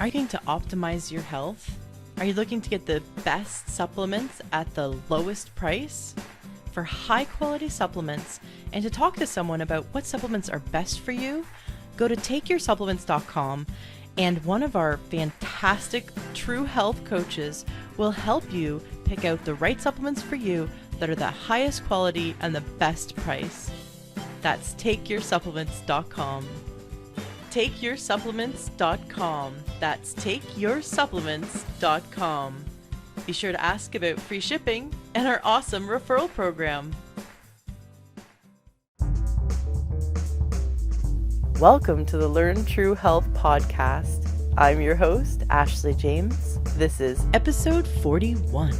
Are you going to optimize your health? Are you looking to get the best supplements at the lowest price? For high quality supplements and to talk to someone about what supplements are best for you, go to takeyoursupplements.com and one of our fantastic True Health coaches will help you pick out the right supplements for you that are the highest quality and the best price. That's takeyoursupplements.com. takeyoursupplements.com. That's takeyoursupplements.com. Be sure to ask about free shipping and our awesome referral program. Welcome to the Learn True Health podcast. I'm your host, Ashley James. This is episode 41.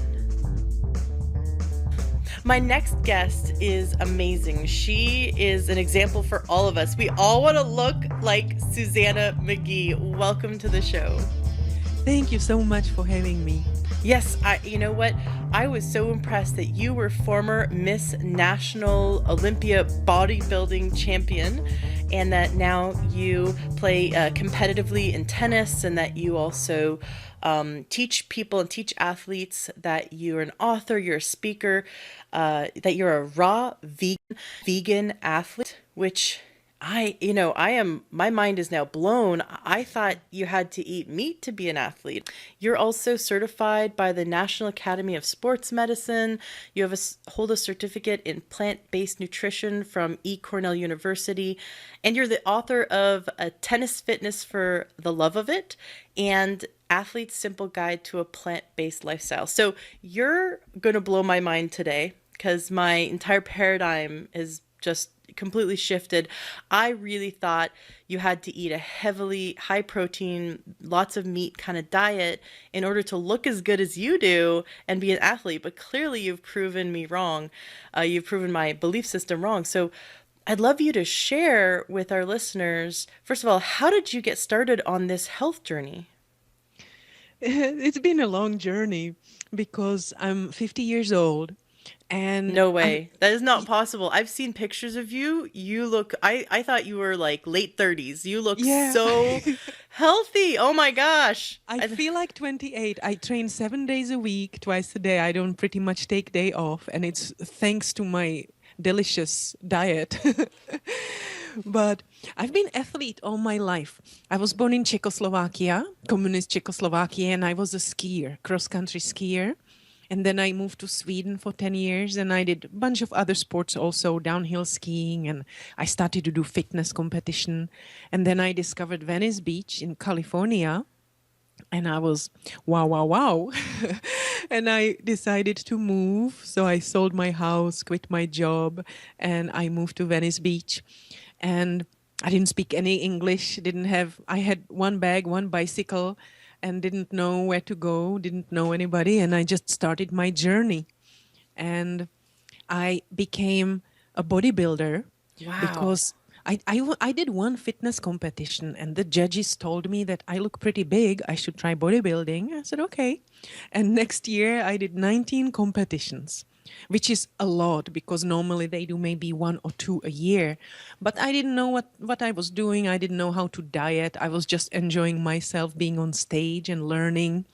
My next guest is amazing. She is an example for all of us. We all want to look like Suzanna McGee. Welcome to the show. Thank you so much for having me. Yes, you know what? I was so impressed that you were former Miss National Olympia bodybuilding champion and that now you play competitively in tennis and that you also teach people and teach athletes, that you're an author, you're a speaker, that you're a raw vegan athlete, which my mind is now blown. I thought you had to eat meat to be an athlete. You're also certified by the National Academy of Sports Medicine. You hold a certificate in plant-based nutrition from eCornell University, and you're the author of A Tennis Fitness for the Love of It and Athlete's Simple Guide to a Plant-Based Lifestyle. So you're going to blow my mind today because my entire paradigm is just completely shifted. I really thought you had to eat a heavily high protein, lots of meat kind of diet in order to look as good as you do and be an athlete. But clearly you've proven me wrong. You've proven my belief system wrong. So I'd love you to share with our listeners, first of all, how did you get started on this health journey? It's been a long journey because I'm 50 years old. And no way. That is not possible. I've seen pictures of you. You look, I thought you were like late 30s. You look so healthy. Oh my gosh. I feel like 28. I train 7 days a week, twice a day. I don't pretty much take day off. And it's thanks to my delicious diet. But I've been athlete all my life. I was born in Czechoslovakia, communist Czechoslovakia, and I was a skier, cross-country skier. And then I moved to Sweden for 10 years and I did a bunch of other sports also, downhill skiing, and I started to do fitness competition. And then I discovered Venice Beach in California and I was, wow. And I decided to move. So I sold my house, quit my job, and I moved to Venice Beach. And I didn't speak any English, I had one bag, one bicycle, and didn't know where to go, didn't know anybody, and I just started my journey. And I became a bodybuilder. Wow. Because I did one fitness competition, and the judges told me that I look pretty big, I should try bodybuilding. I said, okay. And next year I did 19 competitions, which is a lot because normally they do maybe 1 or 2 a year. But I didn't know what I was doing. I didn't know how to diet. I was just enjoying myself being on stage and learning.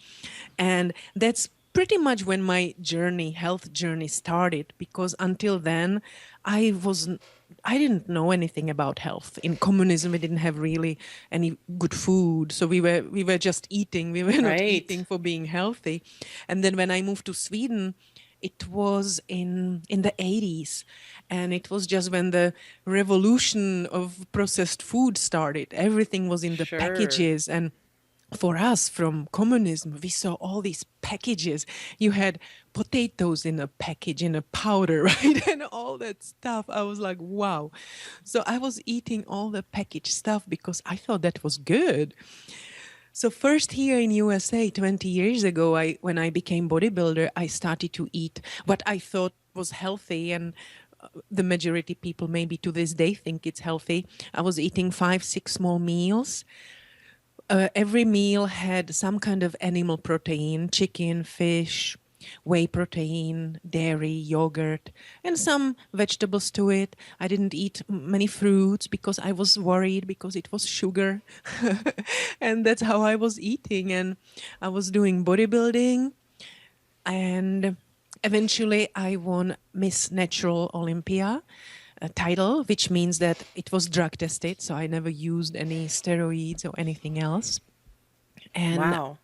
And that's pretty much when my health journey started, because until then I didn't know anything about health. In communism, we didn't have really any good food. So we were just eating. We were not eating for being healthy. And then when I moved to Sweden, it was in the 80s, and it was just when the revolution of processed food started. Everything was in the packages, and for us from communism, we saw all these packages. You had potatoes in a package, in a powder, right? And all that stuff. I was like, wow. So I was eating all the packaged stuff because I thought that was good. So first here in USA 20 years ago, when I became bodybuilder, I started to eat what I thought was healthy, and the majority people maybe to this day think it's healthy. I was eating 5-6 small meals. Every meal had some kind of animal protein, chicken, fish, whey protein, dairy, yogurt, and some vegetables to it. I didn't eat many fruits because I was worried because it was sugar. And that's how I was eating. And I was doing bodybuilding. And eventually I won Miss Natural Olympia title, which means that it was drug tested. So I never used any steroids or anything else. And Wow.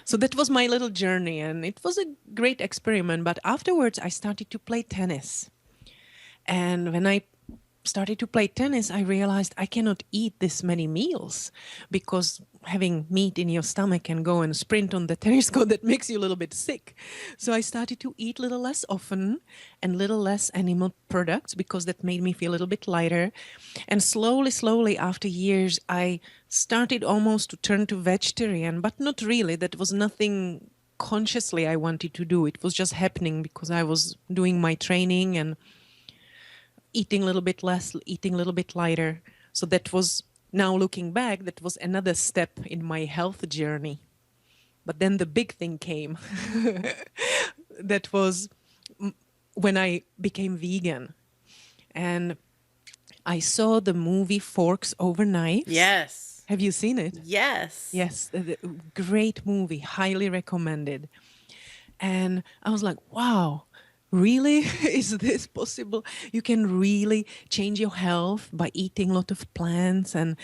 so that was my little journey, and it was a great experiment. But afterwards, I started to play tennis. And when I started to play tennis, I realized I cannot eat this many meals because having meat in your stomach and go and sprint on the tennis court, that makes you a little bit sick. So I started to eat a little less often and a little less animal products because that made me feel a little bit lighter. And slowly, after years, I started almost to turn to vegetarian, but not really. That was nothing consciously I wanted to do. It was just happening because I was doing my training and eating a little bit less, eating a little bit lighter. So that was, now looking back, that was another step in my health journey. But then the big thing came. That was when I became vegan. And I saw the movie Forks Over Knives. Yes. Have you seen it? Yes. Yes, great movie, highly recommended. And I was like, wow, really? Is this possible? You can really change your health by eating a lot of plants and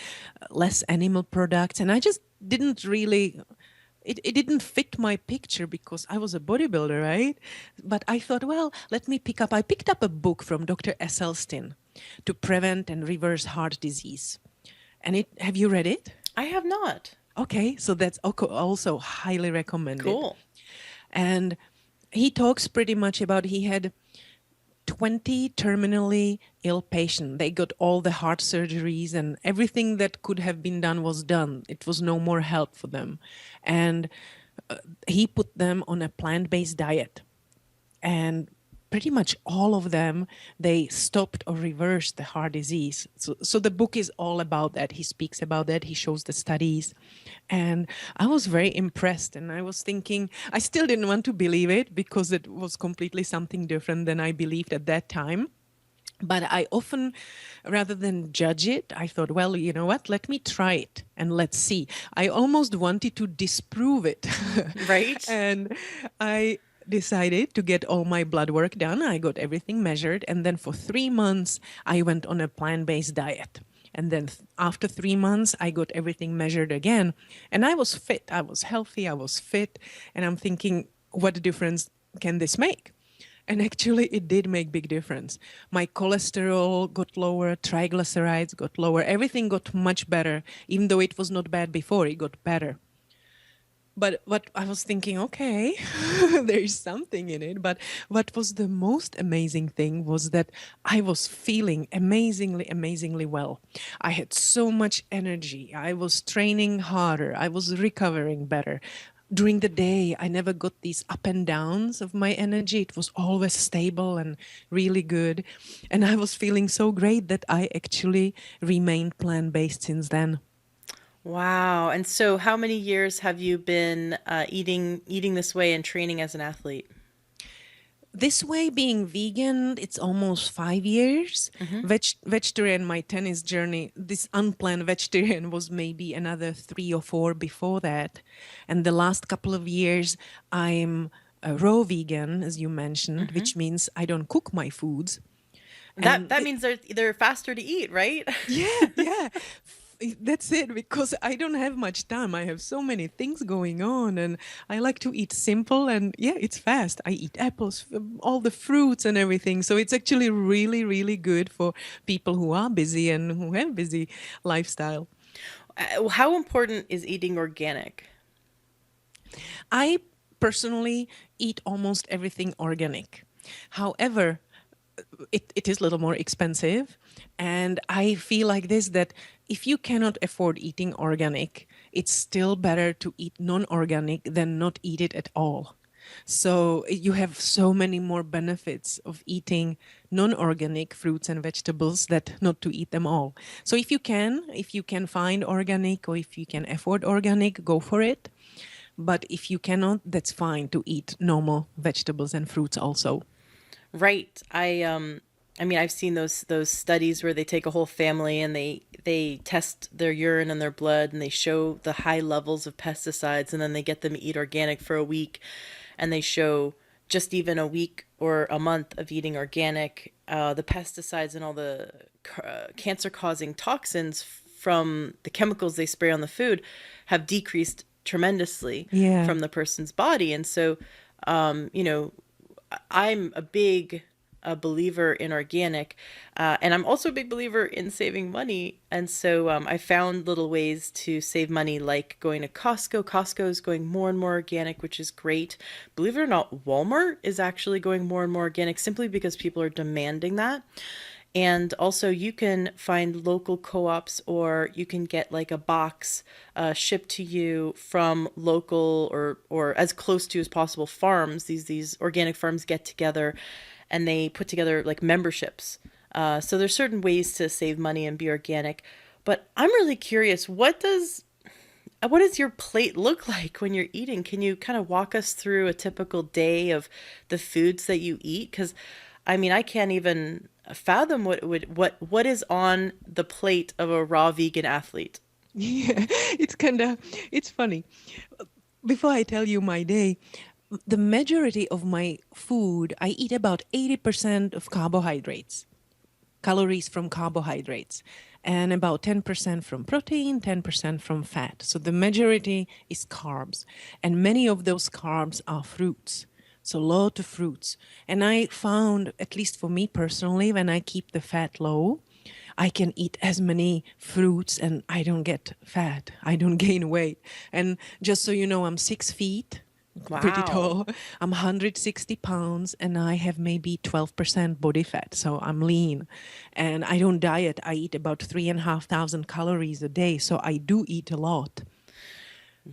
less animal products. And I just didn't really, it didn't fit my picture because I was a bodybuilder, right? But I thought, well, I picked up a book from Dr. Esselstyn to prevent and reverse heart disease. And have you read it? I have not. Okay, so that's also highly recommended. Cool. And he talks pretty much about, he had 20 terminally ill patients. They got all the heart surgeries and everything that could have been done was done. It was no more help for them. And he put them on a plant-based diet. And pretty much all of them, they stopped or reversed the heart disease. So the book is all about that. He speaks about that. He shows the studies. And I was very impressed. And I was thinking, I still didn't want to believe it because it was completely something different than I believed at that time. But I often, rather than judge it, I thought, well, you know what, let me try it and let's see. I almost wanted to disprove it. Right. And I decided to get all my blood work done. I got everything measured. And then for 3 months, I went on a plant-based diet. And then after 3 months, I got everything measured again. And I was fit. I was healthy. I was fit. And I'm thinking, what difference can this make? And actually, it did make big difference. My cholesterol got lower, triglycerides got lower. Everything got much better. Even though it was not bad before, it got better. But what I was thinking, okay, there is something in it. But what was the most amazing thing was that I was feeling amazingly well. I had so much energy. I was training harder. I was recovering better. During the day, I never got these up and downs of my energy. It was always stable and really good. And I was feeling so great that I actually remained plant-based since then. Wow. And so how many years have you been eating this way and training as an athlete? This way, being vegan, it's almost 5 years. Vegetarian, my tennis journey, this unplanned vegetarian was maybe another 3 or 4 before that. And the last couple of years, I'm a raw vegan, as you mentioned, which means I don't cook my foods. That means they're faster to eat, right? Yeah. That's it, because I don't have much time. I have so many things going on and I like to eat simple and yeah, it's fast. I eat apples, all the fruits and everything. So it's actually really good for people who are busy and who have busy lifestyle. How important is eating organic? I personally eat almost everything organic. However, it is a little more expensive. And I feel like this, that if you cannot afford eating organic, it's still better to eat non-organic than not eat it at all. So you have so many more benefits of eating non-organic fruits and vegetables that not to eat them all. So if you can find organic or if you can afford organic, go for it. But if you cannot, that's fine to eat normal vegetables and fruits also. Right. I mean I've seen those studies where they take a whole family and they test their urine and their blood and they show the high levels of pesticides and then they get them to eat organic for a week and they show just even a week or a month of eating organic, the pesticides and all the cancer causing toxins from the chemicals they spray on the food have decreased tremendously Yeah. from the person's body. And so, you know, I'm a believer in organic, and I'm also a big believer in saving money. And so I found little ways to save money, like going to Costco. Costco is going more and more organic, which is great. Believe it or not, Walmart is actually going more and more organic simply because people are demanding that. And also, you can find local co-ops, or you can get like a box shipped to you from local or as close to as possible farms. These organic farms get together, and they put together like memberships. So there's certain ways to save money and be organic. But I'm really curious, what does your plate look like when you're eating? Can you kind of walk us through a typical day of the foods that you eat? Because I mean, I can't even fathom what is on the plate of a raw vegan athlete. Yeah, it's funny. Before I tell you my day, the majority of my food, I eat about 80% of carbohydrates, calories from carbohydrates, and about 10% from protein, 10% from fat. So the majority is carbs. And many of those carbs are fruits. So a lot of fruits. And I found, at least for me personally, when I keep the fat low, I can eat as many fruits and I don't get fat. I don't gain weight. And just so you know, I'm 6 feet, pretty Wow. tall. I'm 160 pounds and I have maybe 12% body fat. So I'm lean and I don't diet. I eat about 3,500 calories a day. So I do eat a lot.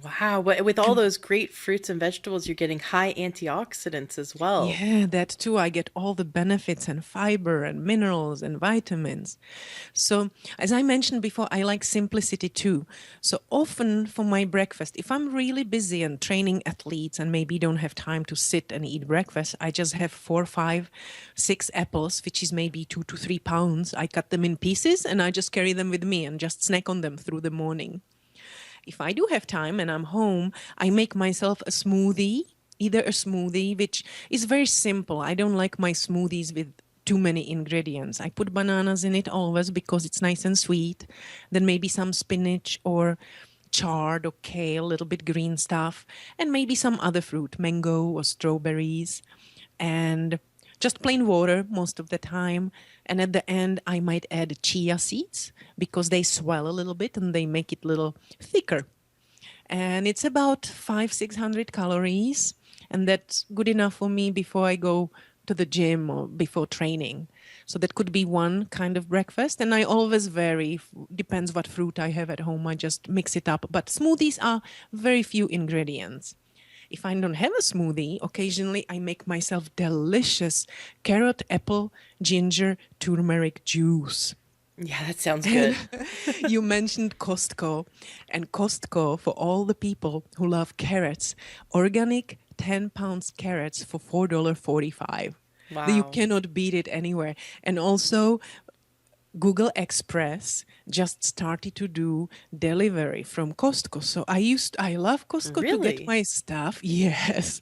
Wow. With all those great fruits and vegetables, you're getting high antioxidants as well. Yeah, that too. I get all the benefits and fiber and minerals and vitamins. So, as I mentioned before, I like simplicity too. So, often for my breakfast, if I'm really busy and training athletes and maybe don't have time to sit and eat breakfast, I just have 4, 5, 6 apples, which is maybe 2 to 3 pounds. I cut them in pieces and I just carry them with me and just snack on them through the morning. If I do have time and I'm home, I make myself a smoothie, either a smoothie, which is very simple. I don't like my smoothies with too many ingredients. I put bananas in it always because it's nice and sweet. Then maybe some spinach or chard or kale, a little bit green stuff, and maybe some other fruit, mango or strawberries. And just plain water most of the time. And at the end, I might add chia seeds because they swell a little bit and they make it a little thicker. And it's about 500, 600 calories. And that's good enough for me before I go to the gym or before training. So that could be one kind of breakfast. And I always vary, depends what fruit I have at home. I just mix it up. But smoothies are very few ingredients. If I don't have a smoothie, occasionally I make myself delicious carrot, apple, ginger, turmeric juice. Yeah, that sounds And good. you mentioned Costco. And Costco, for all the people who love carrots, organic 10 pounds carrots for $4.45. You Wow. cannot beat it anywhere. And also, Google Express just started to do delivery from Costco. So I love Costco to get Really? my stuff. Yes.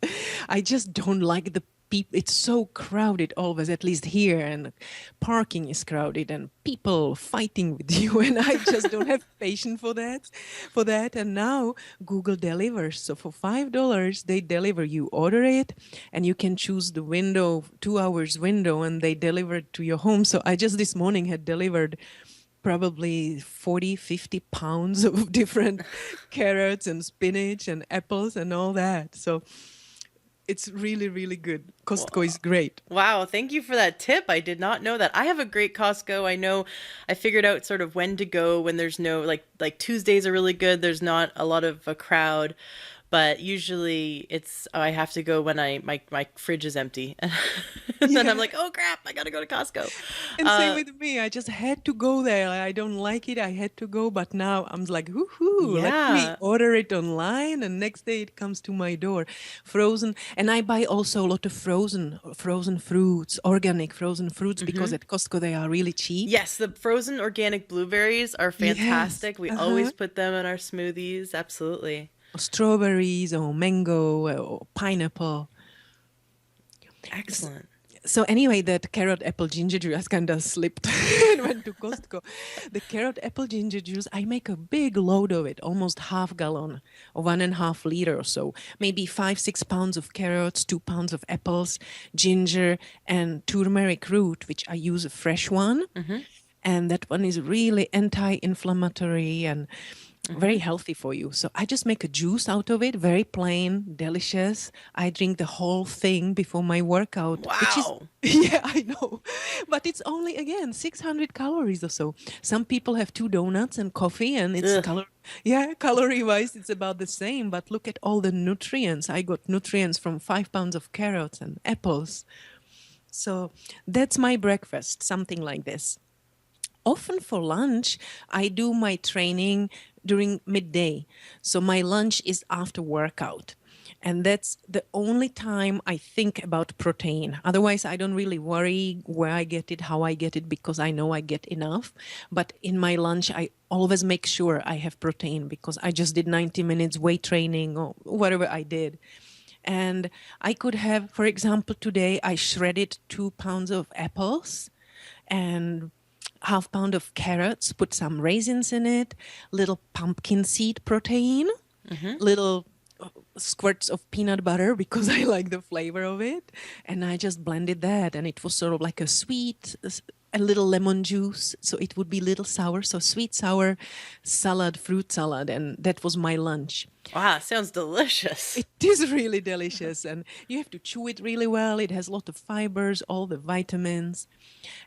I just don't like the people. It's so crowded always, at least here, and parking is crowded and people fighting with you. And I just don't have patience for that. And now Google delivers. So for $5, they deliver. You order it and you can choose the window, 2 hours window, and they deliver it to your home. So I just this morning had delivered probably 40, 50 pounds of different carrots and spinach and apples and all that. So it's really, really good. Costco is great. Wow, thank you for that tip. I did not know that. I have a great Costco. I know I figured out sort of when to go when there's no like Tuesdays are really good. There's not a lot of a crowd. But usually I have to go when my fridge is empty. And then I'm Yeah. like, oh crap, I gotta go to Costco. And same with me. I just had to go there. I don't like it. I had to go, but now I'm like, woohoo, let me Yeah. order it online, and next day it comes to my door, frozen. And I buy also a lot of frozen fruits, organic frozen fruits, because at Costco they are really cheap. Yes, the frozen organic blueberries are Yes. fantastic. We always Uh-huh. put them in our smoothies. Absolutely. Strawberries or mango or pineapple. Excellent. So anyway, that carrot apple ginger juice, I kind of slipped and went to Costco. The carrot apple ginger juice, I make a big load of it, almost half gallon or 1.5 liter or so. Maybe 5, 6 pounds of carrots, 2 pounds of apples, ginger, and turmeric root, which I use a fresh one. And that one is really anti-inflammatory and very healthy for you. So I just make a juice out of it, very plain, delicious. I drink the whole thing before my workout, which is, Wow. yeah, I know. But it's only, again, 600 calories or so. Some people have 2 donuts and coffee, and it's Ugh. yeah, calorie wise, it's about the same. But look at all the nutrients. I got nutrients from 5 pounds of carrots and apples. So that's my breakfast, something like this. Often for lunch, I do my training during midday. So my lunch is after workout. And that's the only time I think about protein. Otherwise, I don't really worry where I get it, how I get it, because I know I get enough. But in my lunch, I always make sure I have protein because I just did 90 minutes weight training or whatever I did. And I could have, for example, today I shredded 2 pounds of apples and half pound of carrots, put some raisins in it, little pumpkin seed protein, little squirts of peanut butter because I like the flavor of it. And I just blended that, and it was sort of like a sweet, a little lemon juice. So it would be little sour. So sweet, sour salad, fruit salad. And that was my lunch. Wow, sounds delicious. It is really delicious, and you have to chew it really well. It has a lot of fibers, all the vitamins.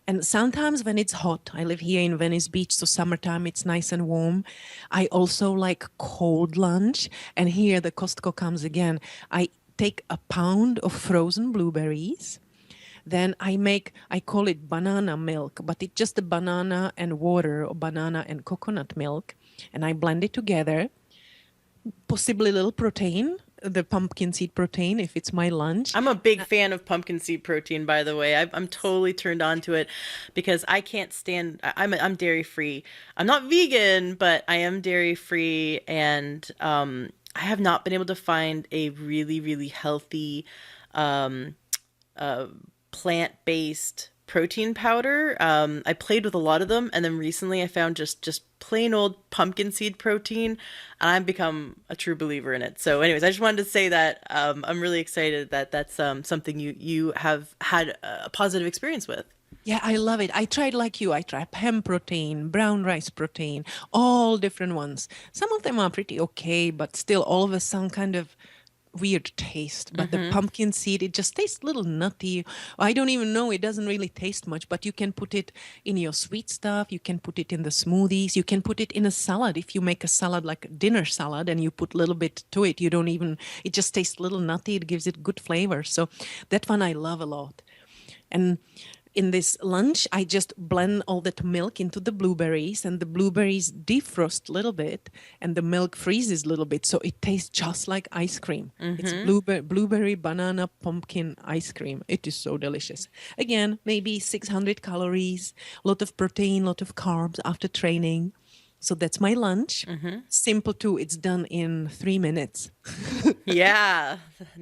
And sometimes when it's hot, I live here in Venice Beach, so summertime it's nice and warm. I also like cold lunch, and here the Costco comes again. I take a pound of frozen blueberries. Then I call it banana milk, but it's just a banana and water or banana and coconut milk. And I blend it together, possibly a little protein, the pumpkin seed protein, if it's my lunch. I'm a big fan of pumpkin seed protein, by the way. I'm totally turned on to it because I can't stand. I'm dairy free. I'm not vegan, but I am dairy free, and I have not been able to find a really healthy um, plant based protein powder. I played with a lot of them, and then recently I found just plain old pumpkin seed protein, and I've become a true believer in it. So, anyways, I just wanted to say that I'm really excited that that's something you have had a positive experience with. Yeah, I love it. I tried like you. I tried hemp protein, brown rice protein, all different ones. Some of them are pretty okay, but still all of us some kind of weird taste. But the pumpkin seed, it just tastes a little nutty. I don't even know. It doesn't really taste much, but you can put it in your sweet stuff. You can put it in the smoothies. You can put it in a salad. If you make a salad like a dinner salad and you put a little bit to it, you don't even, it just tastes a little nutty. It gives it good flavor. So that one I love a lot. And in this lunch, I just blend all that milk into the blueberries, and the blueberries defrost a little bit, and the milk freezes a little bit, so it tastes just like ice cream. It's blueberry, banana, pumpkin ice cream. It is so delicious. Again, maybe 600 calories, a lot of protein, a lot of carbs after training. So that's my lunch. Simple too. It's done in 3 minutes. Yeah,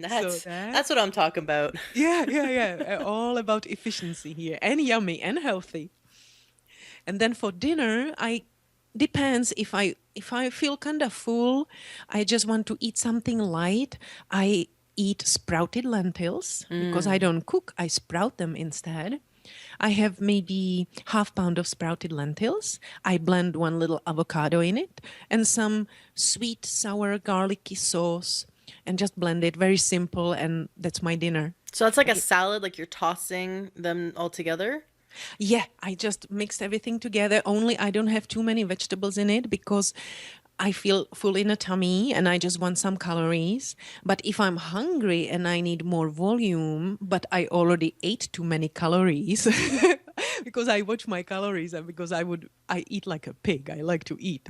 So that's what I'm talking about. yeah. All about efficiency here, and yummy and healthy. And then for dinner, I depends if I feel kind of full, I just want to eat something light. I eat sprouted lentils because I don't cook. I sprout them instead. I have maybe half pound of sprouted lentils. I blend one little avocado in it and some sweet, sour, garlicky sauce and just blend it. Very simple, and that's my dinner. So it's like a salad, like you're tossing them all together. Yeah, I just mixed everything together. Only I don't have too many vegetables in it because I feel full in a tummy and I just want some calories. But if I'm hungry and I need more volume, but I already ate too many calories because I watch my calories and because I eat like a pig. I like to eat.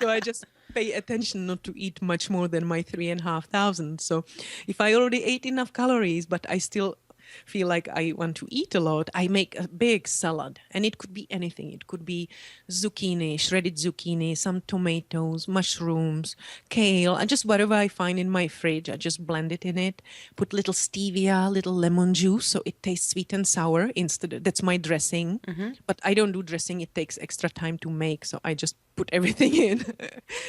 So I just pay attention not to eat much more than my 3,500. So if I already ate enough calories, but I still feel like I want to eat a lot, I make a big salad. And it could be anything. It could be zucchini, shredded zucchini, some tomatoes, mushrooms, kale, and just whatever I find in my fridge. I just blend it in it, put little stevia, little lemon juice, so it tastes sweet and sour instead. That's my dressing. But I don't do dressing. It takes extra time to make, so I just put everything in,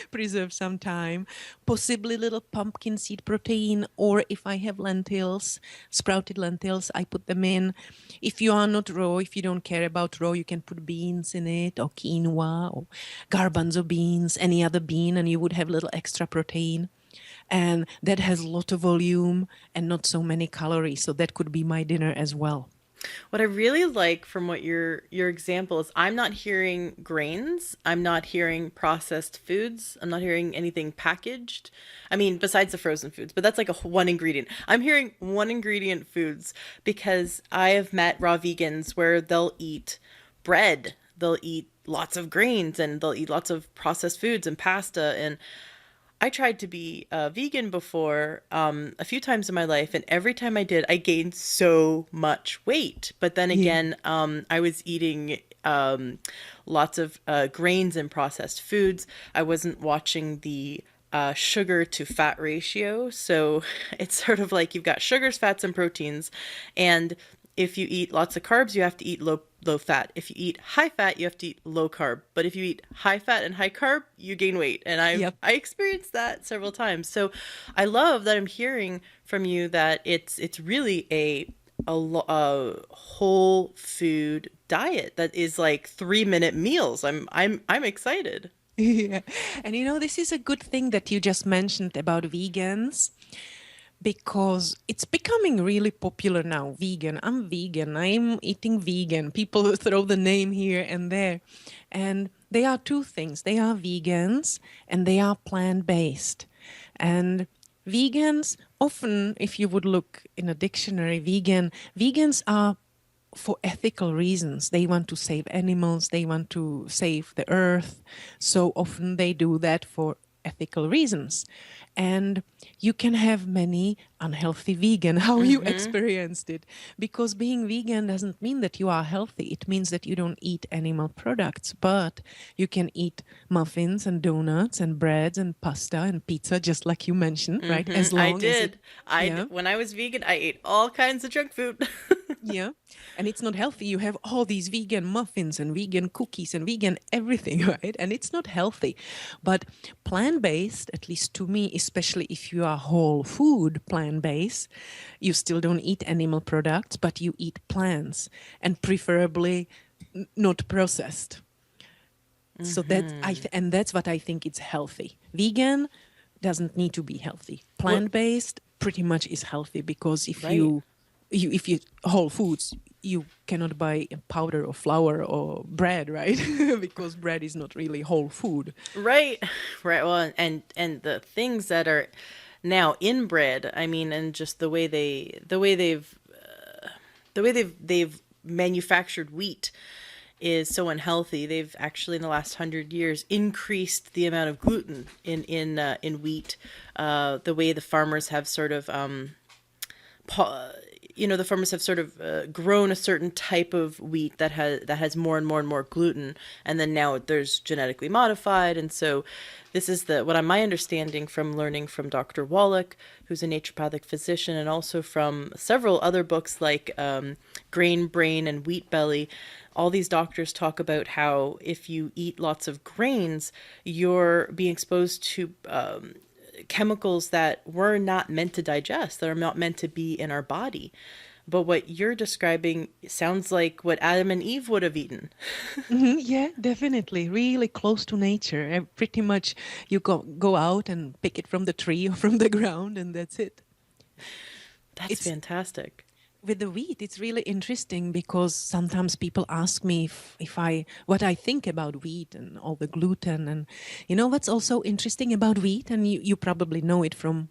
preserve some time, possibly little pumpkin seed protein, or if I have lentils, sprouted lentils, I put them in. If you are not raw, if you don't care about raw, you can put beans in it, or quinoa, or garbanzo beans, any other bean, and you would have little extra protein. And that has a lot of volume and not so many calories, so that could be my dinner as well. What I really like from what your example is, I'm not hearing grains, I'm not hearing processed foods, I'm not hearing anything packaged. I mean, besides the frozen foods, but that's like one ingredient. I'm hearing one ingredient foods because I have met raw vegans where they'll eat bread, they'll eat lots of grains, and they'll eat lots of processed foods and pasta. And I tried to be vegan before a few times in my life, and every time I did, I gained so much weight. But then Yeah. again, I was eating lots of grains and processed foods. I wasn't watching the sugar to fat ratio. So it's sort of like you've got sugars, fats, and proteins. And if you eat lots of carbs, you have to eat low fat. If you eat high fat, you have to eat low carb. But if you eat high fat and high carb, you gain weight. And Yep. I experienced that several times. So I love that I'm hearing from you that it's really a whole food diet that is like 3-minute meals. I'm excited. Yeah. And this is a good thing that you just mentioned about vegans, because it's becoming really popular now. Vegan. I'm vegan. I'm eating vegan. People throw the name here and there. And they are two things. They are vegans and they are plant-based. And vegans, often, if you would look in a dictionary, vegans are for ethical reasons. They want to save animals, they want to save the earth. So often they do that for ethical reasons. And you can have many unhealthy vegan, how you experienced it. Because being vegan doesn't mean that you are healthy. It means that you don't eat animal products, but you can eat muffins and donuts and breads and pasta and pizza, just like you mentioned, right? As I long as did. it, yeah. When I was vegan, I ate all kinds of junk food. Yeah. And it's not healthy. You have all these vegan muffins and vegan cookies and vegan everything, right? And it's not healthy. But plant-based, at least to me, especially if you are whole food plant-based, you still don't eat animal products, but you eat plants, and preferably not processed. So and that's what I think is healthy. Vegan doesn't need to be healthy. Plant-based pretty much is healthy, because if Right. if you whole foods, you cannot buy powder or flour or bread, right? Because bread is not really whole food. Right. Right. Well, and the things that are now in bread, I mean, and just the way they've manufactured wheat is so unhealthy. They've actually, in the last 100 years, increased the amount of gluten in wheat. The way the farmers have sort of the farmers have sort of grown a certain type of wheat that has more and more and more gluten, and then now there's genetically modified. And so this is my understanding from learning from Dr. Wallach, who's a naturopathic physician, and also from several other books like Grain Brain and Wheat Belly. All these doctors talk about how if you eat lots of grains, you're being exposed to chemicals that we're not meant to digest, that are not meant to be in our body. But what you're describing sounds like what Adam and Eve would have eaten. Yeah, definitely. Really close to nature. Pretty much you go out and pick it from the tree or from the ground, and that's it. That's It's fantastic. with the wheat, it's really interesting because sometimes people ask me if I what I think about wheat and all the gluten. And you know what's also interesting about wheat, and you probably know it from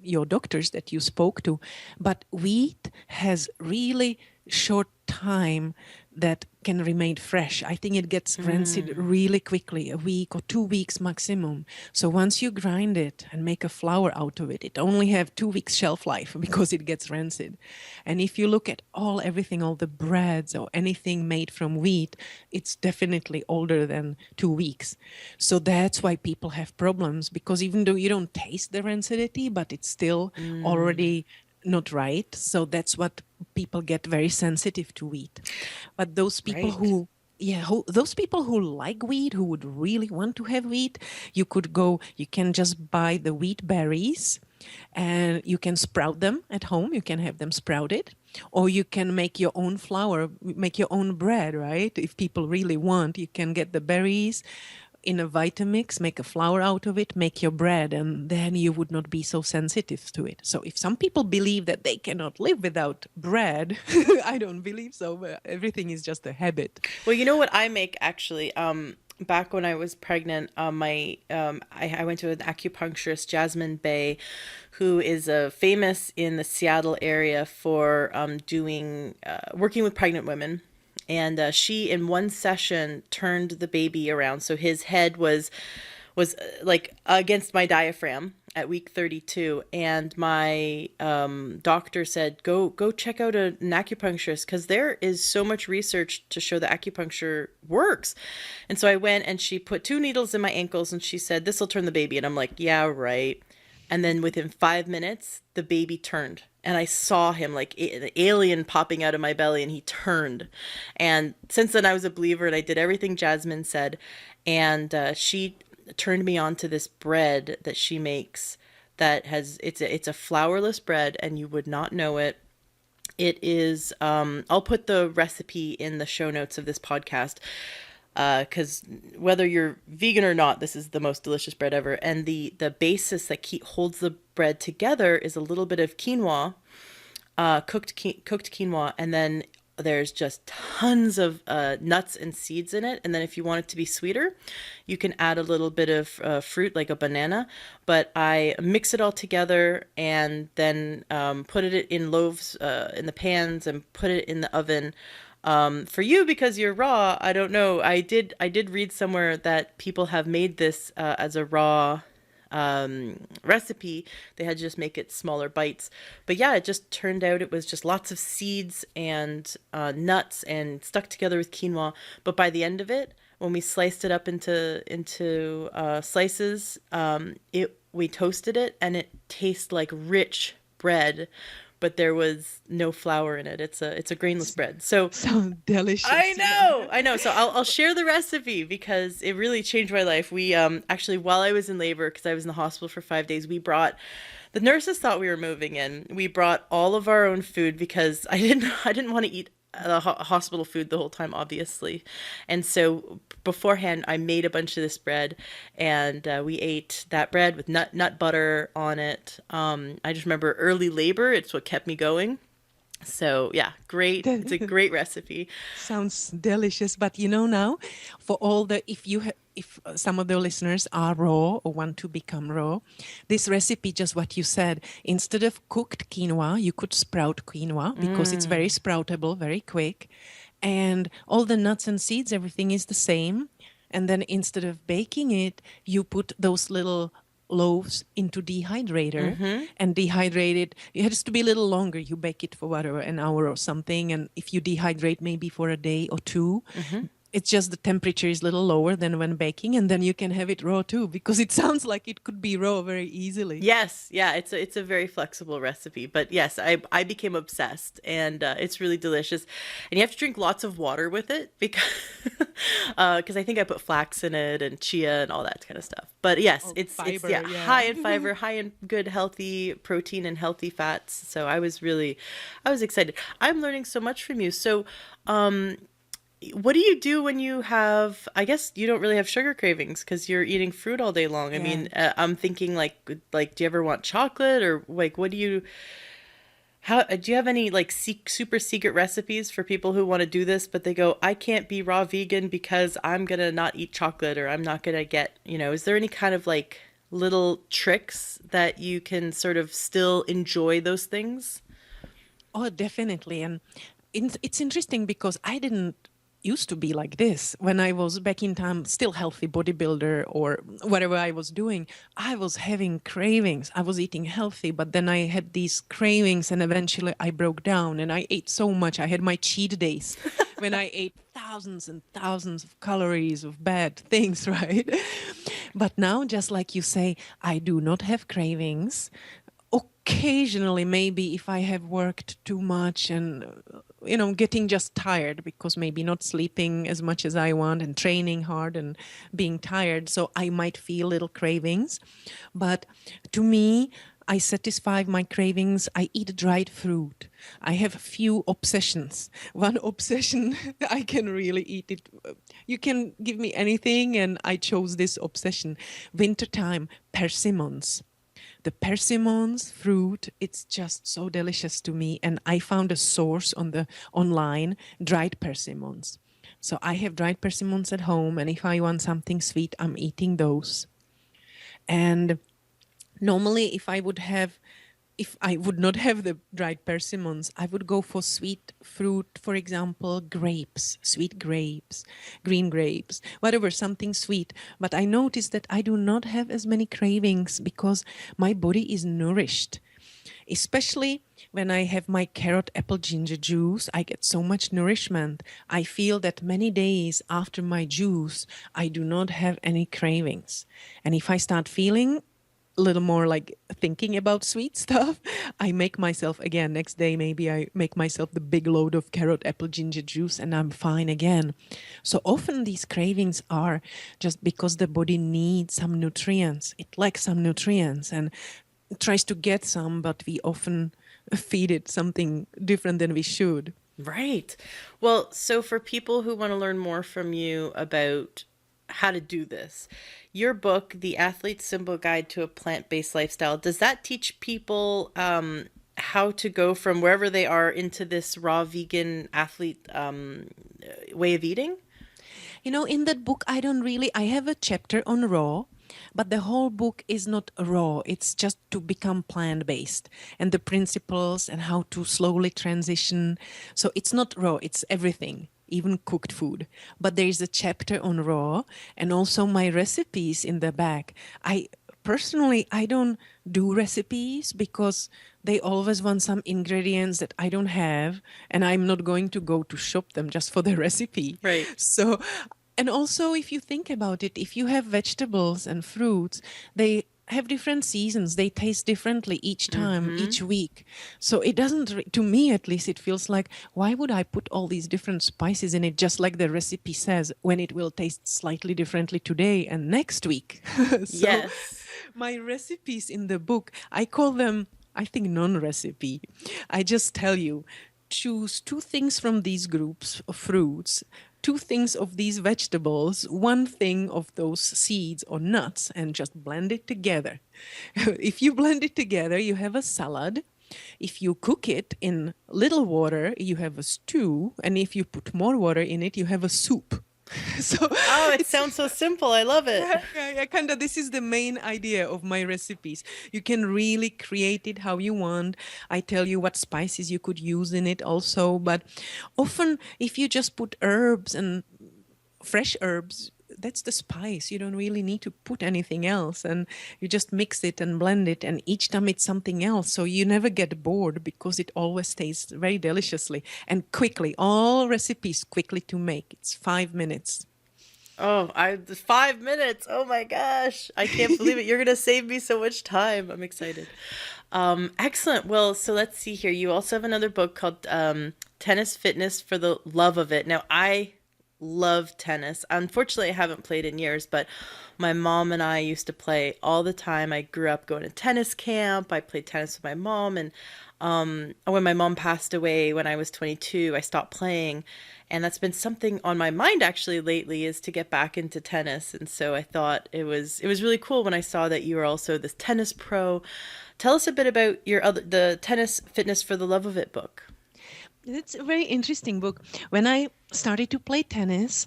your doctors that you spoke to, but wheat has really short time that can remain fresh. I think it gets rancid Mm, really quickly, a week or 2 weeks maximum. So once you grind it and make a flour out of it, it only have 2 weeks shelf life because it gets rancid. And if you look at everything, all the breads or anything made from wheat, it's definitely older than 2 weeks. So that's why people have problems, because even though you don't taste the rancidity, but it's still mm, already not right. So that's what people get very sensitive to wheat. But those people right. those people who like wheat, who would really want to have wheat, you can just buy the wheat berries and you can sprout them at home. You can have them sprouted, or you can make your own flour, make your own bread, right? If people really want, you can get the berries in a Vitamix, make a flour out of it, make your bread, and then you would not be so sensitive to it. So if some people believe that they cannot live without bread, I don't believe so. But everything is just a habit. Well, you know what I make actually? Back when I was pregnant, I went to an acupuncturist, Jasmine Bay, who is famous in the Seattle area for doing working with pregnant women. And she, in one session, turned the baby around. So his head was like against my diaphragm at week 32, and my doctor said go check out an acupuncturist because there is so much research to show that acupuncture works. And so I went, and she put 2 needles in my ankles, and she said, this will turn the baby. And I'm like, yeah, right. And then within 5 minutes the baby turned, and I saw him like an alien popping out of my belly, and he turned. And since then I was a believer, and I did everything Jasmine said. And she turned me on to this bread that she makes that has it's a flourless bread, and you would not know it. It is I'll put the recipe in the show notes of this podcast, because whether you're vegan or not, this is the most delicious bread ever. And the basis that holds the bread together is a little bit of quinoa, cooked quinoa, and then there's just tons of nuts and seeds in it. And then if you want it to be sweeter, you can add a little bit of fruit like a banana. But I mix it all together, and then put it in loaves in the pans, and put it in the oven. For you, because you're raw, I don't know. I did read somewhere that people have made this as a raw recipe. They had to just make it smaller bites. But yeah, it just turned out it was just lots of seeds and nuts and stuck together with quinoa. But by the end of it, when we sliced it up into slices, it we toasted it, and it tastes like rich bread, but there was no flour in it. It's a grainless bread. So So delicious. Yeah. I know. So I'll share the recipe because it really changed my life. We actually, while I was in labor, because I was in the hospital for 5 days, we brought, the nurses thought we were moving in. We brought all of our own food because I didn't want to eat the hospital food the whole time, obviously. And so beforehand, I made a bunch of this bread, and we ate that bread with nut butter on it. I just remember early labor; it's what kept me going. So yeah, great. It's a great recipe. Sounds delicious. But you know now, for all the if some of the listeners are raw or want to become raw, this recipe, just what you said, instead of cooked quinoa, you could sprout quinoa because it's very sproutable, very quick, and all the nuts and seeds, everything is the same. And then instead of baking it, you put those little loaves into dehydrator and dehydrate it. It has to be a little longer. You bake it for whatever, an hour or something. And if you dehydrate maybe for a day or two, it's just the temperature is a little lower than when baking, and then you can have it raw too, because it sounds like it could be raw very easily. Yes, yeah, it's a very flexible recipe, but yes, I became obsessed, and it's really delicious, and you have to drink lots of water with it because I think I put flax in it and chia and all that kind of stuff. But yes, Oh, it's fiber, yeah, yeah. high in fiber, high in good healthy protein and healthy fats. So I was excited. I'm learning so much from you. So what do you do when you have, I guess you don't really have sugar cravings because you're eating fruit all day long. I Yeah. mean, I'm thinking like do you ever want chocolate, or like what do you, How do you have any like super secret recipes for people who want to do this, but they go, I can't be raw vegan because I'm gonna not eat chocolate or I'm not gonna get, is there any kind of like little tricks that you can sort of still enjoy those things? Oh, definitely. And it's interesting because I didn't used to be like this. When I was back in time, still healthy bodybuilder or whatever I was doing, I was having cravings. I was eating healthy, but then I had these cravings and eventually I broke down and I ate so much. I had my cheat days when I ate thousands and thousands of calories of bad things, right? But now, just like you say, I do not have cravings. Occasionally, maybe if I have worked too much and getting just tired because maybe not sleeping as much as I want and training hard and being tired, so I might feel little cravings. But to me, I satisfy my cravings. I eat dried fruit. I have few obsessions. One obsession, I can really eat it. You can give me anything, and I chose this obsession. Wintertime, persimmons. The persimmons fruit, it's just so delicious to me. And I found a source on the online, dried persimmons. So I have dried persimmons at home, and if I want something sweet, I'm eating those. And normally, if I would not have the dried persimmons, I would go for sweet fruit, for example, grapes, sweet grapes, green grapes, whatever, something sweet. But I noticed that I do not have as many cravings because my body is nourished. Especially when I have my carrot, apple, ginger juice, I get so much nourishment. I feel that many days after my juice, I do not have any cravings. And if I start feeling a little more like thinking about sweet stuff, I make myself again next day, maybe I make myself the big load of carrot, apple, ginger juice and I'm fine again. So often these cravings are just because the body needs some nutrients. It lacks some nutrients and tries to get some, but we often feed it something different than we should. Right. Well, so for people who want to learn more from you about how to do this, your book, The Athlete's Simple Guide to a Plant-Based Lifestyle, does that teach people how to go from wherever they are into this raw vegan athlete way of eating? In that book, I have a chapter on raw, but the whole book is not raw. It's just to become plant-based and the principles and how to slowly transition. So it's not raw, it's everything, even cooked food. But there is a chapter on raw and also my recipes in the back. I don't do recipes because they always want some ingredients that I don't have, and I'm not going to go to shop them just for the recipe. Right. So, and also if you think about it, if you have vegetables and fruits, they have different seasons. They taste differently each time, each week. So it doesn't, to me at least, it feels like, why would I put all these different spices in it, just like the recipe says, when it will taste slightly differently today and next week? So Yes. my recipes in the book, I call them, I think, non-recipe. I just tell you, choose two things from these groups of fruits, two things of these vegetables, one thing of those seeds or nuts, and just blend it together. If you blend it together, you have a salad. If you cook it in little water, you have a stew. And if you put more water in it, you have a soup. So Oh, it sounds so simple. I love it. yeah, kind of, this is the main idea of my recipes. You can really create it how you want. I tell you what spices you could use in it also, but often if you just put herbs and fresh herbs, that's the spice. You don't really need to put anything else, and you just mix it and blend it, and each time it's something else, so you never get bored because it always tastes very deliciously and quickly. All recipes quickly to make. It's 5 minutes. Oh, 5 minutes. Oh my gosh. I can't believe it. You're going to save me so much time. I'm excited. Excellent. Well, so let's see here. You also have another book called Tennis Fitness for the Love of It. Now, I love tennis. Unfortunately, I haven't played in years, but my mom and I used to play all the time. I grew up going to tennis camp. I played tennis with my mom, and when my mom passed away when I was 22, I stopped playing. And that's been something on my mind actually lately, is to get back into tennis. And so I thought it was really cool when I saw that you were also this tennis pro Tell us a bit about the Tennis Fitness for the Love of It book. It's a very interesting book. When I started to play tennis,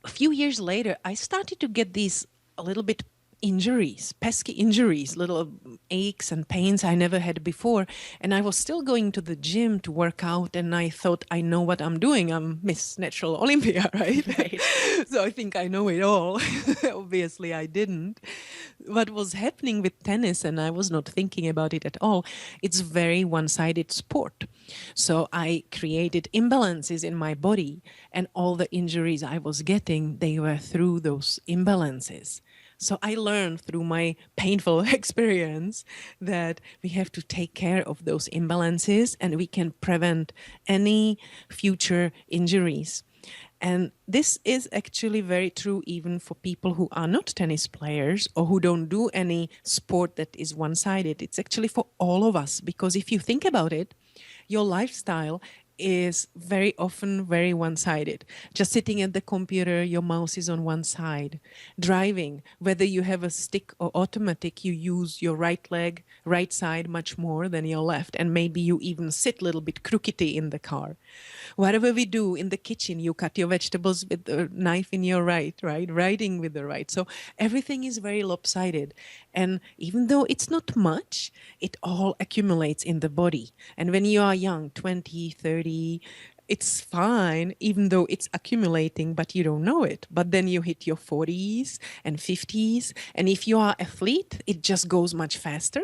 a few years later, I started to get these a little bit injuries, pesky injuries, little aches and pains I never had before. And I was still going to the gym to work out, and I thought, I know what I'm doing. I'm Miss Natural Olympia, right? Right. So I think I know it all. Obviously, I didn't. What was happening with tennis, and I was not thinking about it at all, it's very one-sided sport. So I created imbalances in my body, and all the injuries I was getting, they were through those imbalances. So I learned through my painful experience that we have to take care of those imbalances, and we can prevent any future injuries. And this is actually very true even for people who are not tennis players or who don't do any sport that is one-sided. It's actually for all of us, because if you think about it, your lifestyle is very often very one-sided. Just sitting at the computer, your mouse is on one side. Driving, whether you have a stick or automatic, you use your right leg, right side much more than your left. And maybe you even sit a little bit crookedy in the car. Whatever we do in the kitchen, you cut your vegetables with the knife in your right? Writing with the right. So everything is very lopsided. And even though it's not much, it all accumulates in the body. And when you are young, 20, 30, it's fine, even though it's accumulating, but you don't know it. But then you hit your 40s and 50s. And if you are athlete, it just goes much faster.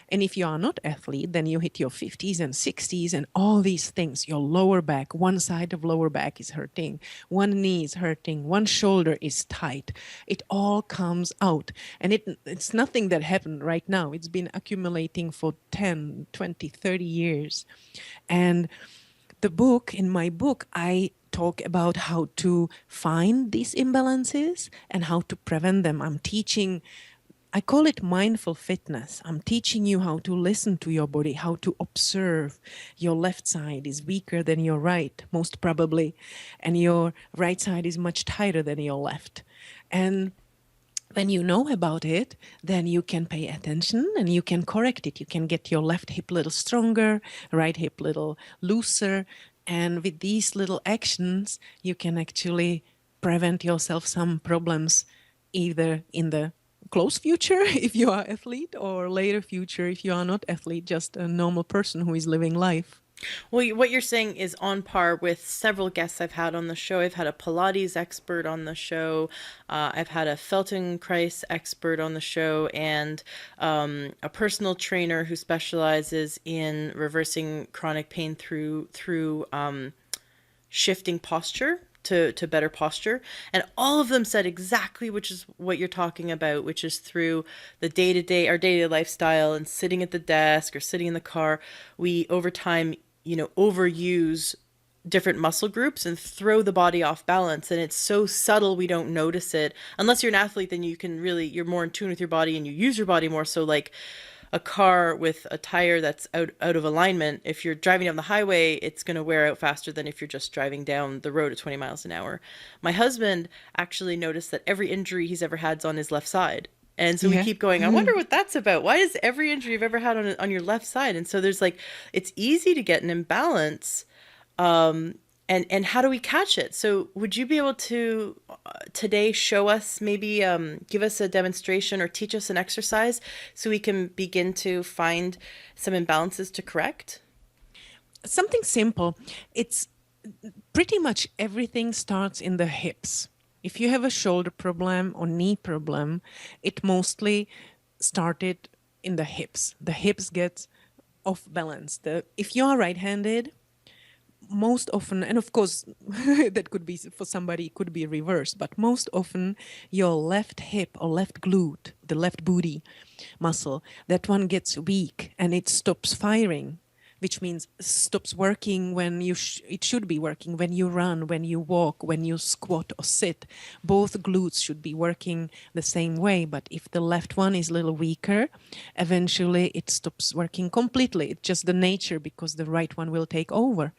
And if you are not athlete, then you hit your 50s and 60s and all these things. Your lower back, one side of lower back is hurting. One knee is hurting. One shoulder is tight. It all comes out. And it's nothing that happened right now. It's been accumulating for 10, 20, 30 years. And in my book, I talk about how to find these imbalances and how to prevent them. I call it mindful fitness. I'm teaching you how to listen to your body, how to observe. Your left side is weaker than your right, most probably, and your right side is much tighter than your left. And when you know about it, then you can pay attention and you can correct it. You can get your left hip a little stronger, right hip a little looser. And with these little actions, you can actually prevent yourself some problems, either in the close future, if you are athlete, or later future, if you are not athlete, just a normal person who is living life. Well, what you're saying is on par with several guests I've had on the show. I've had a Pilates expert on the show. I've had a Feldenkrais expert on the show, and a personal trainer who specializes in reversing chronic pain through shifting posture to better posture. And all of them said exactly which is what you're talking about, which is through the our day-to-day lifestyle and sitting at the desk or sitting in the car, we over time overuse different muscle groups and throw the body off balance. And it's so subtle we don't notice it. Unless you're an athlete, then you're more in tune with your body and you use your body more. So like a car with a tire that's out of alignment, if you're driving down the highway, it's going to wear out faster than if you're just driving down the road at 20 miles an hour. My husband actually noticed that every injury he's ever had is on his left side. And so we keep going, I wonder what that's about. Why is every injury you've ever had on your left side? And so there's it's easy to get an imbalance. And how do we catch it? So would you be able to today show us, maybe give us a demonstration or teach us an exercise so we can begin to find some imbalances to correct? Something simple. It's pretty much everything starts in the hips. If you have a shoulder problem or knee problem, it mostly started in the hips. The hips get off balance. If you are right-handed, most often, and of course, that could be for somebody, it could be reversed, but most often your left hip or left glute, the left booty muscle, that one gets weak and it stops firing, which means stops working when it should be working when you run, when you walk, when you squat or sit. Both glutes should be working the same way, but if the left one is a little weaker, eventually it stops working completely. It's just the nature, because the right one will take over.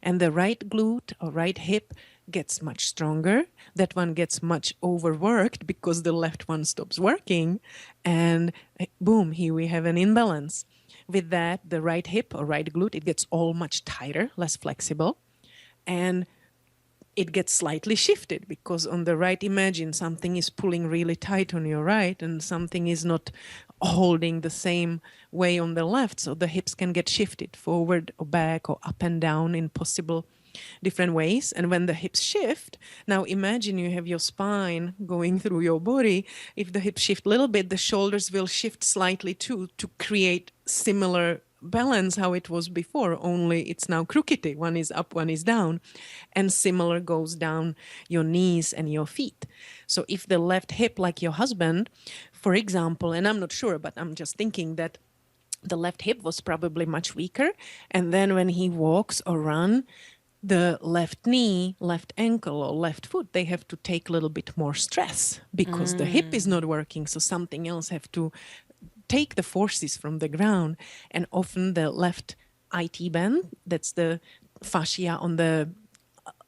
And the right glute or right hip gets much stronger, that one gets much overworked because the left one stops working, and boom, here we have an imbalance. With that, the right hip or right glute, it gets all much tighter, less flexible, and it gets slightly shifted because on the right, imagine something is pulling really tight on your right and something is not holding the same way on the left. So the hips can get shifted forward or back or up and down in possible different ways. And when the hips shift, now imagine you have your spine going through your body. If the hips shift a little bit, the shoulders will shift slightly too to create similar balance how it was before, only it's now crooked. One is up, one is down. And similar goes down your knees and your feet. So if the left hip, like your husband, for example, and I'm not sure, but I'm just thinking that the left hip was probably much weaker. And then when he walks or run, the left knee, left ankle, or left foot, they have to take a little bit more stress because the hip is not working. So something else have to take the forces from the ground. And often the left IT band, that's the fascia on the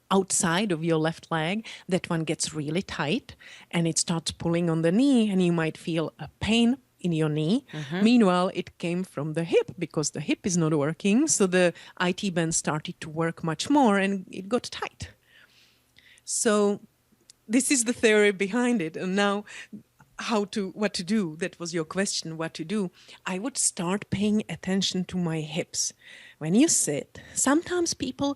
outside of your left leg, that one gets really tight and it starts pulling on the knee and you might feel a pain in your knee. Meanwhile, it came from the hip because the hip is not working. So the IT band started to work much more and it got tight. So this is the theory behind it. And now what to do? That was your question, what to do. I would start paying attention to my hips. When you sit, sometimes people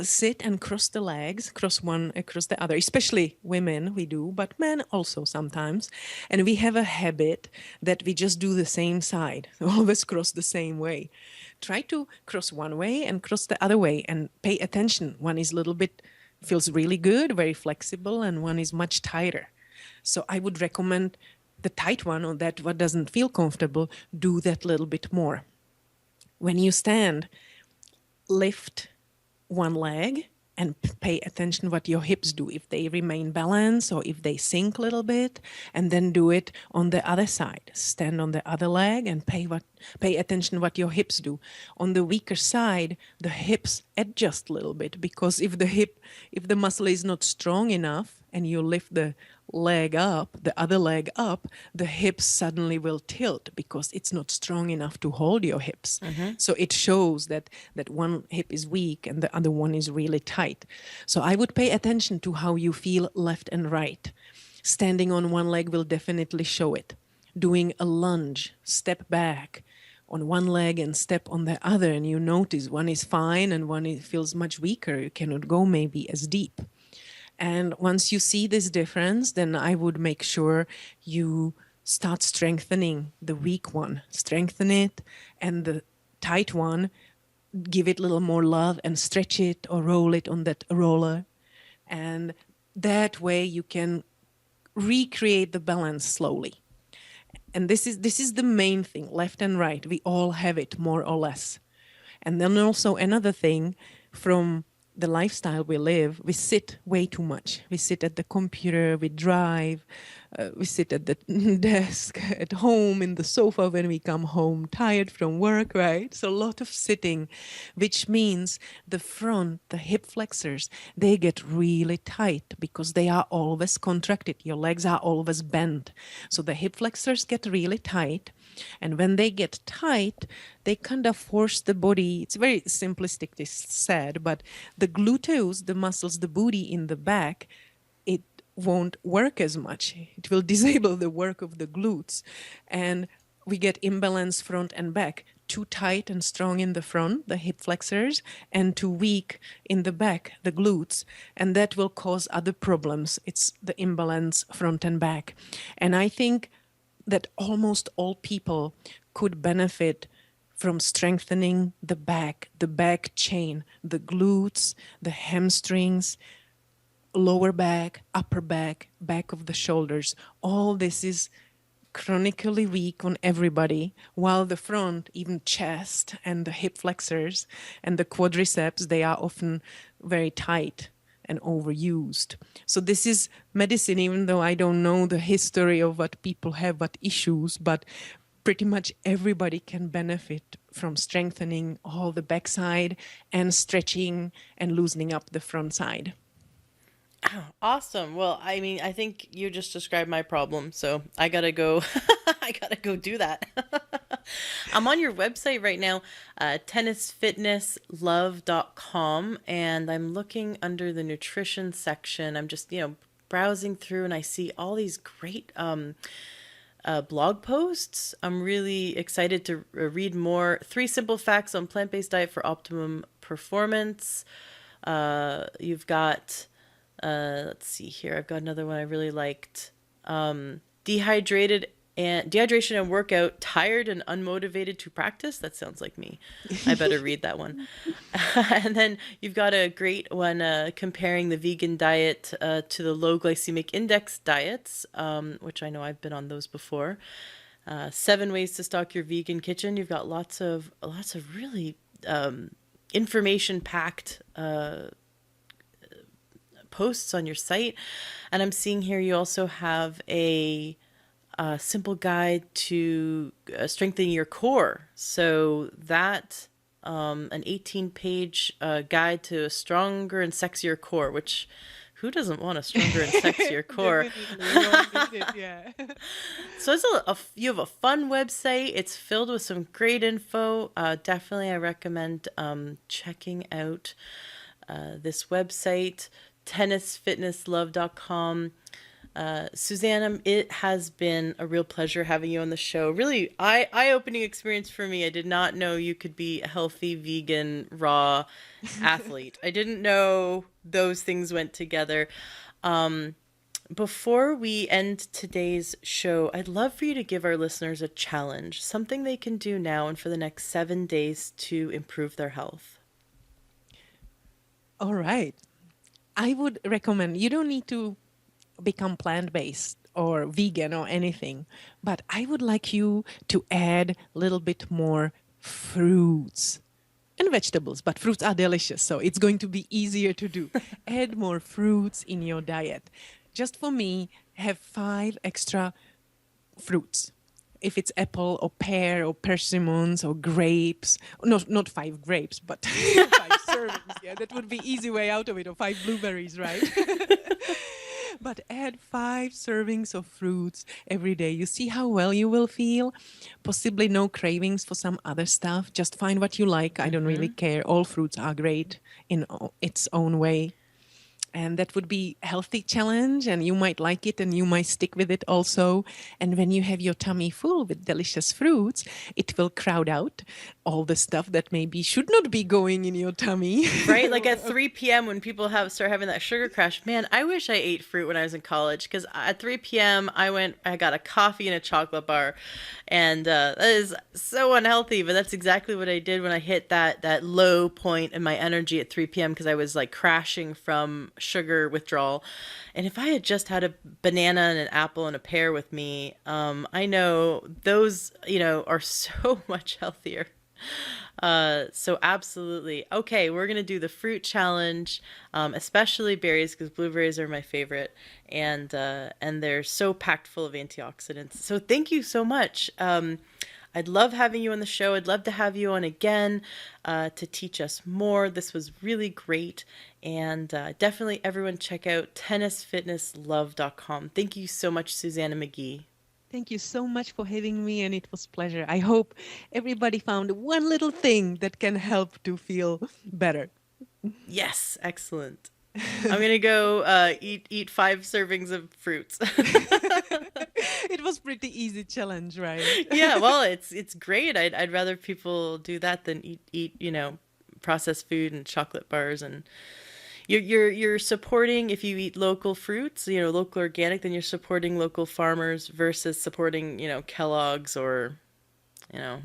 sit and cross the legs, cross one across the other, especially women we do, but men also sometimes. And we have a habit that we just do the same side, always cross the same way. Try to cross one way and cross the other way and pay attention. One is a little bit, feels really good, very flexible, and one is much tighter. So I would recommend the tight one or that what doesn't feel comfortable, do that little bit more. When you stand, lift one leg and pay attention what your hips do, if they remain balanced or if they sink a little bit, and then do it on the other side. Stand on the other leg and pay attention what your hips do. On the weaker side, the hips adjust a little bit because if the muscle is not strong enough and you lift the leg up, the other leg up, the hips suddenly will tilt because it's not strong enough to hold your hips. So it shows that one hip is weak and the other one is really tight. So I would pay attention to how you feel left and right. Standing on one leg will definitely show it. Doing a lunge, step back on one leg and step on the other, and you notice one is fine and one feels much weaker. You cannot go maybe as deep. And once you see this difference, then I would make sure you start strengthening the weak one. Strengthen it, and the tight one, give it a little more love and stretch it or roll it on that roller. And that way you can recreate the balance slowly. And this is the main thing, left and right. We all have it more or less. And then also another thing from the lifestyle we live, we sit way too much. We sit at the computer, we drive, we sit at the desk, at home, in the sofa when we come home, tired from work, right? So a lot of sitting, which means the front, the hip flexors, they get really tight because they are always contracted. Your legs are always bent. So the hip flexors get really tight. And when they get tight, they kind of force the body. It's very simplistic, this said, but the gluteus, the muscles, the booty in the back, it won't work as much. It will disable the work of the glutes. And we get imbalance front and back. Too tight and strong in the front, the hip flexors, and too weak in the back, the glutes. And that will cause other problems. It's the imbalance front and back. And I think that almost all people could benefit from strengthening the back chain, the glutes, the hamstrings, lower back, upper back, back of the shoulders. All this is chronically weak on everybody, while the front, even chest and the hip flexors and the quadriceps, they are often very tight and overused. So this is medicine, even though I don't know the history of what people have, what issues, but pretty much everybody can benefit from strengthening all the backside and stretching and loosening up the front side. Awesome. Well, I mean, I think you just described my problem, so I gotta go. I gotta go do that. I'm on your website right now, tennisfitnesslove.com, and I'm looking under the nutrition section. I'm just, browsing through, and I see all these great blog posts. I'm really excited to read more. 3 simple facts on plant-based diet for optimum performance. You've got let's see here. I've got another one I really liked. Dehydration and workout, tired and unmotivated to practice. That sounds like me. I better read that one. And then you've got a great one comparing the vegan diet to the low glycemic index diets, which I know I've been on those before. 7 ways to stock your vegan kitchen. You've got lots of really information packed posts on your site. And I'm seeing here you also have a simple guide to strengthening your core. So that an 18-page guide to a stronger and sexier core, which who doesn't want a stronger and sexier core? Yeah. So it's you have a fun website. It's filled with some great info. Definitely, I recommend checking out this website, tennisfitnesslove.com. Suzanna, it has been a real pleasure having you on the show. Really eye-opening experience for me. I did not know you could be a healthy, vegan, raw athlete. I didn't know those things went together. Before we end today's show, I'd love for you to give our listeners a challenge, something they can do now and for the next 7 days to improve their health. All right. I would recommend, you don't need to become plant-based or vegan or anything, but I would like you to add a little bit more fruits and vegetables, but fruits are delicious, so it's going to be easier to do. Add more fruits in your diet. Just for me, have 5 extra fruits. If it's apple or pear or persimmons or grapes, not 5 grapes, but 5 servings. Yeah, that would be easy way out of it, or 5 blueberries, right? But add 5 servings of fruits every day. You see how well you will feel. Possibly no cravings for some other stuff. Just find what you like. I don't really care. All fruits are great in its own way. And that would be a healthy challenge, and you might like it and you might stick with it also. And when you have your tummy full with delicious fruits, it will crowd out all the stuff that maybe should not be going in your tummy. Right? Like at 3 p.m. when people start having that sugar crash. Man, I wish I ate fruit when I was in college, because at 3 p.m. I got a coffee and a chocolate bar. And that is so unhealthy, but that's exactly what I did when I hit that low point in my energy at 3 p.m. because I was like crashing from sugar withdrawal. And if I had just had a banana and an apple and a pear with me, I know those, are so much healthier. So absolutely. Okay, we're going to do the fruit challenge, especially berries, because blueberries are my favorite, and they're so packed full of antioxidants. So thank you so much. I'd love having you on the show. I'd love to have you on again to teach us more. This was really great. And definitely everyone check out tennisfitnesslove.com. Thank you so much, Suzanna McGee. Thank you so much for having me, and it was a pleasure. I hope everybody found one little thing that can help to feel better. Yes, excellent. I'm going to go eat 5 servings of fruits. It was pretty easy challenge, right? Yeah, well, it's great. I'd rather people do that than eat processed food and chocolate bars. And you're supporting, if you eat local fruits, local organic, then you're supporting local farmers versus supporting Kellogg's or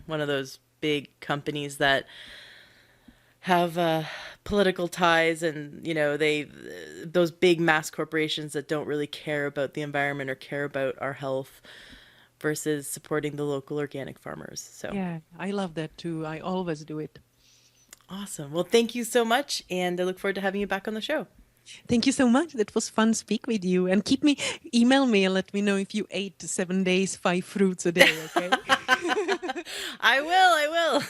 one of those big companies that have political ties, and those big mass corporations that don't really care about the environment or care about our health, versus supporting the local organic farmers. So yeah, I love that too. I always do it. Awesome. Well, thank you so much, and I look forward to having you back on the show. Thank you so much. That was fun to speak with you. And email me and let me know if you ate 7 days, 5 fruits a day, okay? I will.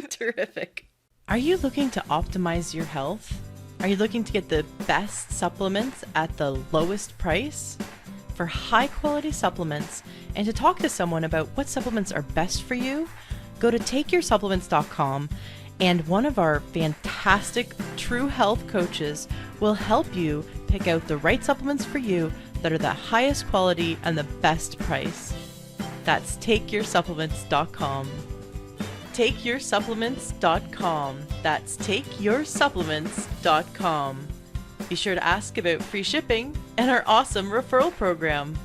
Terrific. Are you looking to optimize your health? Are you looking to get the best supplements at the lowest price? For high quality supplements and to talk to someone about what supplements are best for you, go to takeyoursupplements.com and one of our fantastic True Health coaches will help you pick out the right supplements for you that are the highest quality and the best price. That's takeyoursupplements.com. takeyoursupplements.com. That's takeyoursupplements.com. Be sure to ask about free shipping and our awesome referral program.